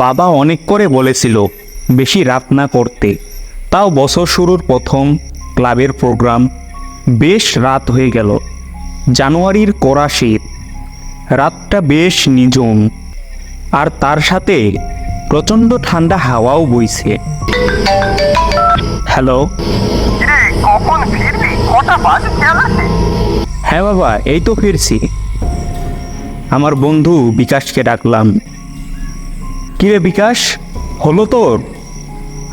বাবা অনেক করে বলেছিল বেশি রাত না করতে, তাও বছর শুরুর প্রথম ক্লাবের প্রোগ্রাম। বেশ রাত হয়ে গেল, জানুয়ারির কড়া শীত, রাতটা বেশ নিঝুম, আর তার সাথে প্রচণ্ড ঠান্ডা হাওয়াও বইছে। হ্যালো, কখন ফিরবি? কটা বাজে খেয়াল আছে? হ্যাঁ বাবা, এই তো ফিরছি। আমার বন্ধু বিকাশকে ডাকলাম। কিরে বিকাশ, হলো তোর?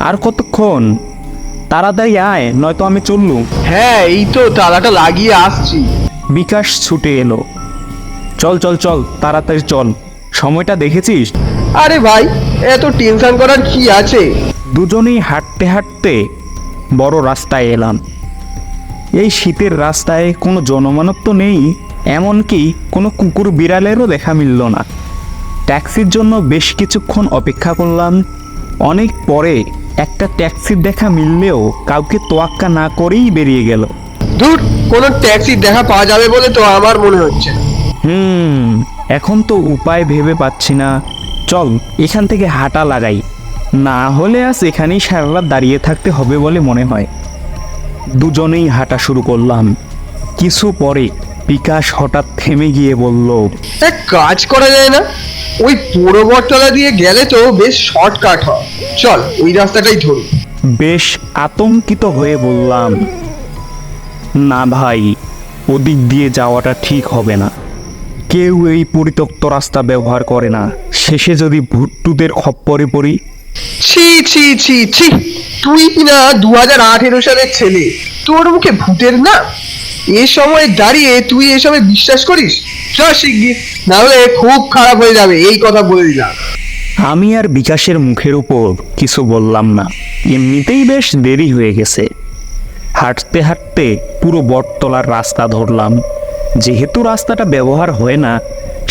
আর কতক্ষণ? তাড়াতাড়ি আয়, নয়তো আমি চললুম। হ্যাঁ, এই তো তালাটা লাগিয়ে আসছি। বিকাশ ছুটে এলো। চল চল চল, তাড়াতাড়ি চল, সময়টা দেখেছিস? আরে ভাই, এত টেনশন করার কি আছে? দুজনেই হাঁটতে হাঁটতে বড় রাস্তায় এলাম। এই শীতের রাস্তায় কোনো জনমানব তো নেই, এমনকি কোনো কুকুর বিড়ালেরও দেখা মিলল না। ট্যাক্সির জন্য বেশ কিছুক্ষণ অপেক্ষা করলাম। অনেক পরে একটা ট্যাক্সির দেখা মিললেও কাউকে তোয়াক্কা না করেই বেরিয়ে গেল। দূর, কোনো ট্যাক্সির দেখা পাওয়া যাবে বলে তো আমার মনে হচ্ছে না। এখন তো উপায় ভেবে পাচ্ছি না। চল এখান থেকে হাঁটা লাগাই, না হলে আজ এখানেই সারা রাত দাঁড়িয়ে থাকতে হবে বলে মনে হয়। দুজনেই হাঁটা শুরু করলাম। কিছু পরে বিকাশ হঠাৎ থেমে গিয়ে বলল, এক কাজ করা যায় না? ওই পোড়ো বটতলা দিয়ে গেলে তো বেশ শর্টকাট হয়, চল ওই রাস্তাটাই ধরি। বেশ আতঙ্কিত হয়ে বললাম, না ভাই, ওদিক দিয়ে যাওয়াটা ঠিক হবে না। কেউ এই পরিত্যক্ত রাস্তা ব্যবহার করে না, শেষে যদি ভুট্টুদের খপ্পরে পড়ি। ছি ছি ছি ছি, তুই কিনা 2018 সালের ছেলে, তোর মুখে ভূতের না? এ সময় দাঁড়িয়ে তুই এসবে বিশ্বাস করিস? চল শিগগির, না হলে খুব খারাপ হয়ে যাবে, এই কথা বলে দিলাম। আমি আর বিকাশের মুখের উপর কিছু বললাম না, এমনিতেই বেশ দেরি হয়ে গেছে। হাঁটতে হাঁটতে পুরো বটতলার রাস্তা ধরলাম। যেহেতু রাস্তাটা ব্যবহার হয় না,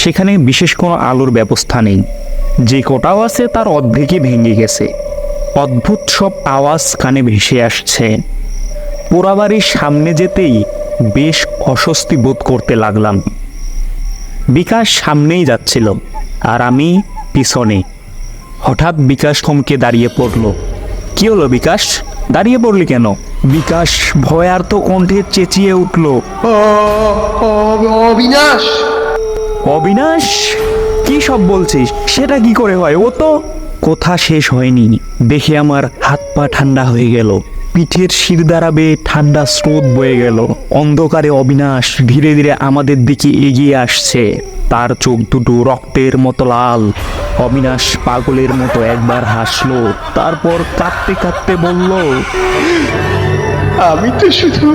সেখানে বিশেষ কোনো আলোর ব্যবস্থা নেই। যে কোটাও আছে তার অর্ধেকই ভেঙে গেছে। অদ্ভুত সব আওয়াজ কানে ভেসে আসছে। পোড়াবাড়ির সামনে যেতেই বেশ অস্বস্তি বোধ করতে লাগলাম। বিকাশ সামনেই যাচ্ছিল আর আমি পিছনে। হঠাৎ বিকাশ থমকে দাঁড়িয়ে পড়ল। কি হলো বিকাশ, দাঁড়িয়ে পড়লি কেন? বিকাশ ভয়ার্ত কণ্ঠে চেঁচিয়ে উঠল, অবিনাশ! অবিনাশ? কি সব বলছিস? সেটা কি করে হয়? ও তো... কথা শেষ হয়নি, দেখে আমার হাত পা ঠান্ডা হয়ে গেল। পিঠের শিরদাঁড়া বেয়ে ঠান্ডা স্রোত বয়ে গেল। অন্ধকারে অবিনাশ ধীরে ধীরে আমাদের দিকে এগিয়ে আসছে। তার চোখ দুটো রক্তের মতো লাল। অবিনাশ পাগলের মতো একবার হাসলো, তারপর কাঁদতে কাঁদতে বলল, আমি তো শুধু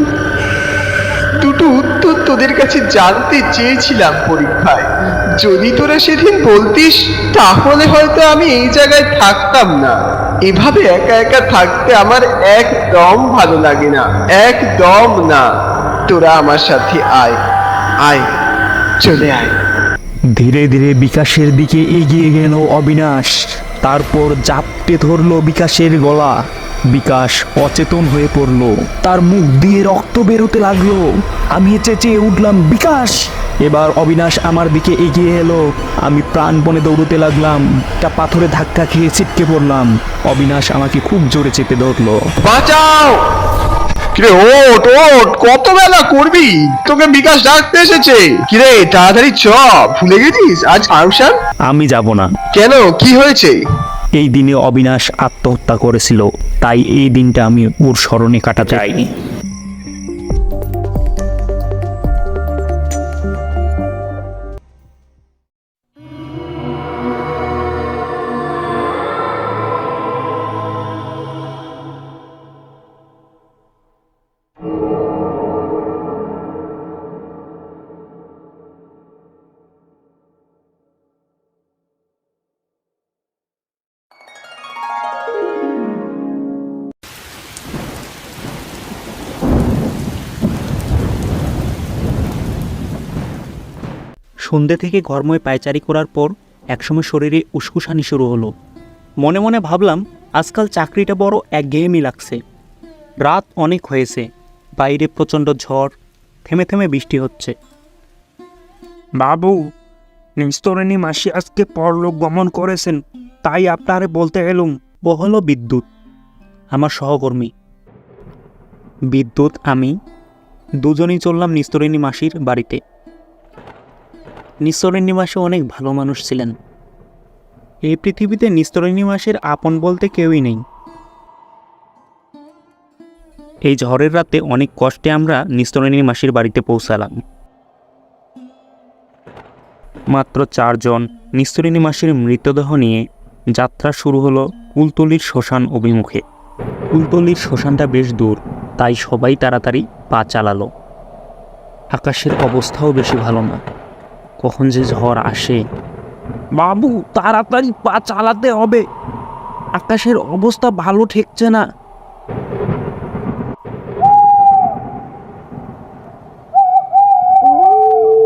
দুটো উত্তর তোদের কাছে জানতে চেয়েছিলাম পরীক্ষায়। যদি তোরা সেদিন বলতিস, তাহলে হয়তো আমি এই জায়গায় থাকতাম না। এভাবে একা একা থাকতে আমার একদম ভালো লাগে না, একদম না। তোরা আমার সাথে আয়, আয়, চলে আয়। ধীরে ধীরে বিকাশের দিকে এগিয়ে গেল অবিনাশ। তারপর জাপটে ধরলো বিকাশের গলা। বিকাশ অচেতন হয়ে পড়ল, তার মুখ দিয়ে রক্ত বেরোতে লাগলো। আমি চেঁচিয়ে উঠলাম, বিকাশ! এবার অবিনাশ আমার দিকে এগিয়ে এলো। আমি প্রাণপণে দৌড়তে লাগলাম। একটা পাথরে ধাক্কা খেয়ে ছিটকে পড়লাম। অবিনাশ আমাকে খুব জোরে চেপে ধরলো। বাঁচাও! কিরে, ওঠ ওঠ, কত বেলা করবি? তোকে বিকাশ ডাকতে এসেছে। কিরে, তাড়াতাড়ি চ, ভুলে গেছিস আজ ফাংশন? আমি যাব না। কেন, কি হয়েছে? এই দিনে অবিনাশ আত্মহত্যা করেছিল, তাই এই দিনটা আমি ওর স্মরণে কাটাতে চাইনি। সন্ধ্যে থেকে ঘরময় পায়চারি করার পর একসময় শরীরে উসকুসানি শুরু হলো। মনে মনে ভাবলাম, আজকাল চাকরিটা বড় একঘেয়েমি লাগছে। রাত অনেক হয়েছে, বাইরে প্রচণ্ড ঝড়, থেমে থেমে বৃষ্টি হচ্ছে। বাবু, নিস্তরণী মাসি আজকে পরলোক গমন করেছেন, তাই আপনারে বলতে এলুম। বহল বিদ্যুৎ, আমার সহকর্মী। বিদ্যুৎ আমি দুজনেই চললাম নিস্তরণী মাসির বাড়িতে। নিস্তরণী মাসি অনেক ভালো মানুষ ছিলেন। এই পৃথিবীতে নিস্তরণী মাসির আপন বলতে কেউই নেই। এই ঝড়ের রাতে অনেক কষ্টে আমরা নিস্তরণী মাসির বাড়িতে পৌঁছালাম। মাত্র 4 জন। নিস্তরণী মাসির মৃতদেহ নিয়ে যাত্রা শুরু হলো কুলতলির শ্মশান অভিমুখে। কুলতলির শ্মশানটা বেশ দূর, তাই সবাই তাড়াতাড়ি পা চালালো। আকাশের অবস্থাও বেশি ভালো না, কখন যে ঝড় আসে। বাবু, তাড়াতাড়ি পা চালাতে হবে, আকাশের অবস্থা ভালো ঠেকছে না।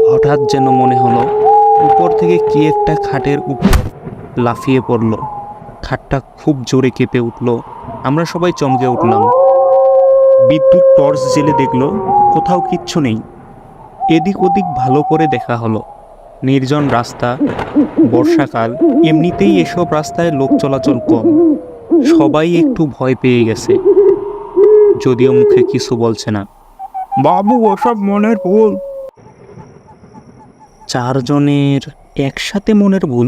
হঠাৎ যেন মনে হলো উপর থেকে কি একটা খাটের উপর লাফিয়ে পড়ল। খাটটা খুব জোরে কেঁপে উঠল। আমরা সবাই চমকে উঠলাম। বিদ্যুৎ টর্চ জেলে দেখলো কোথাও কিচ্ছু নেই। এদিক ওদিক ভালো করে দেখা হলো, নির্জন রাস্তা, বর্ষাকাল, এমনিতেই এসব রাস্তায় লোক চলাচল কম। সবাই একটু ভয় পেয়ে গেছে, যদিও মুখে কিছু বলছে না। বাবু, ওসব মনের ভুল। 4 জনের একসাথে মনের ভুল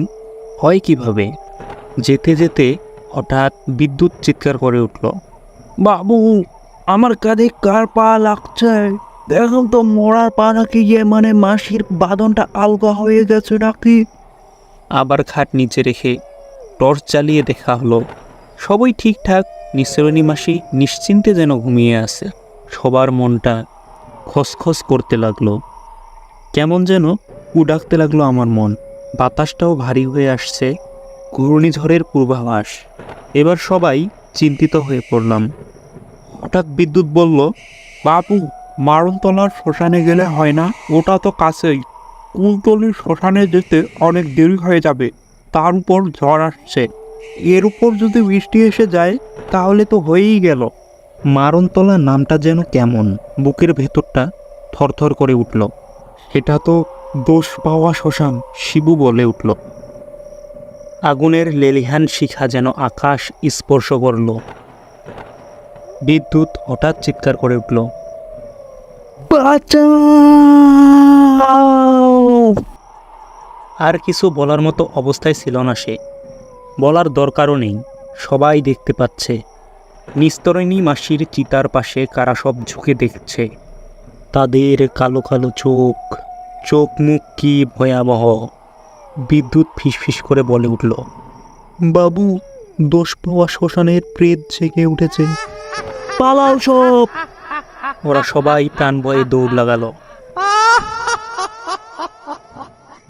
হয় কিভাবে? যেতে যেতে হঠাৎ বিদ্যুৎ চিৎকার করে উঠল, বাবু, আমার কাঁধে কার পা লাগছে? দেখুন তো, মরার পা নাকি মানে মাসির বাঁধনটা আলগা হয়ে গেছে নাকি? আবার খাট নিচে রেখে টর্চ চালিয়ে দেখা হলো সবই ঠিকঠাক। নিস্তরণী মাসি নিশ্চিন্তে যেন ঘুমিয়ে আছে। সবার মনটা খসখস করতে লাগলো, কেমন যেন ডাকতে লাগলো আমার মন। বাতাসটাও ভারী হয়ে আসছে, ঘূর্ণিঝড়ের পূর্বাভাস। এবার সবাই চিন্তিত হয়ে পড়লাম। হঠাৎ বিদ্যুৎ বলল, বাবু, মারণতলার শ্মশানে গেলে হয় না? ওটা তো কাছেই। কুলতলির শ্মশানে যেতে অনেক দেরি হয়ে যাবে, তার উপর ঝড় আসছে। এর উপর যদি বৃষ্টি এসে যায় তাহলে তো হয়েই গেল। মারণতলা নামটা যেন কেমন, বুকের ভেতরটা থরথর করে উঠল। এটা তো দোষ পাওয়া শ্মশান, শিবু বলে উঠল। আগুনের লেলিহান শিখা যেন আকাশ স্পর্শ করল। বিদ্যুৎ হঠাৎ চিৎকার করে উঠল, বাঁচাও! আর কিছু বলার মতো অবস্থায় ছিল না সে, বলার দরকারও নেই। সবাই দেখতে পাচ্ছে নিস্তরণী মাসির চিতার পাশে কারা সব ঝুঁকে দেখছে। তাদের কালো কালো চোখ, চোখ মুখ কি ভয়াবহ। বিদ্যুৎ ফিসফিস করে বলে উঠল, বাবু, দোষ পাওয়া শ্মশানের প্রেত জেগে উঠেছে, পালাও সব! ওরা সবাই প্রাণ ভয়ে দৌড় লাগালো।